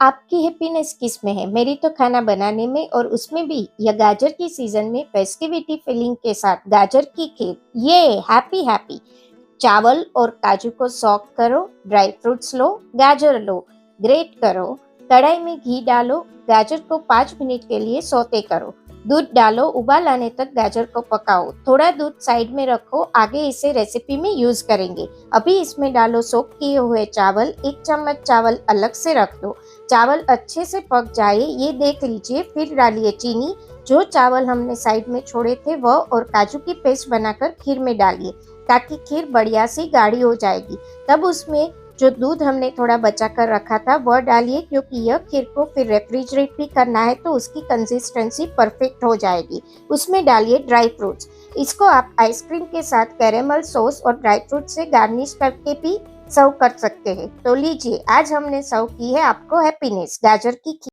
आपकी हैप्पीनेस किस में है? मेरी तो खाना बनाने में और उसमें भी यह गाजर की सीजन में फेस्टिविटी फीलिंग के साथ गाजर की खीर। ये हैप्पी हैप्पी। चावल और काजू को सॉक करो, ड्राई फ्रूट्स लो, गाजर लो, ग्रेट करो, कढ़ाई में घी डालो, गाजर को 5 मिनट के लिए सौते करो, दूध डालो, उबाल आने तक गाजर को पकाओ, थोड़ा दूध साइड में रखो, आगे इसे रेसिपी में यूज करेंगे। अभी इसमें डालो सोक किए हुए चावल, 1 चम्मच चावल अलग से रख दो। चावल अच्छे से पक जाए ये देख लीजिए, फिर डालिए चीनी। जो चावल हमने साइड में छोड़े थे वह और काजू की पेस्ट बनाकर खीर में डालिए ताकि खीर बढ़िया सी गाढ़ी हो जाएगी। तब उसमें जो दूध हमने थोड़ा बचा कर रखा था वह डालिए, क्योंकि यह खीर को फिर रेफ्रिजरेट भी करना है तो उसकी कंसिस्टेंसी परफेक्ट हो जाएगी। उसमें डालिए ड्राई फ्रूट्स। इसको आप आइसक्रीम के साथ कैरेमल सॉस और ड्राई फ्रूट से गार्निश करके भी सर्व कर सकते हैं। तो लीजिए, आज हमने सर्व की है आपको हैप्पीनेस गाजर की खीर।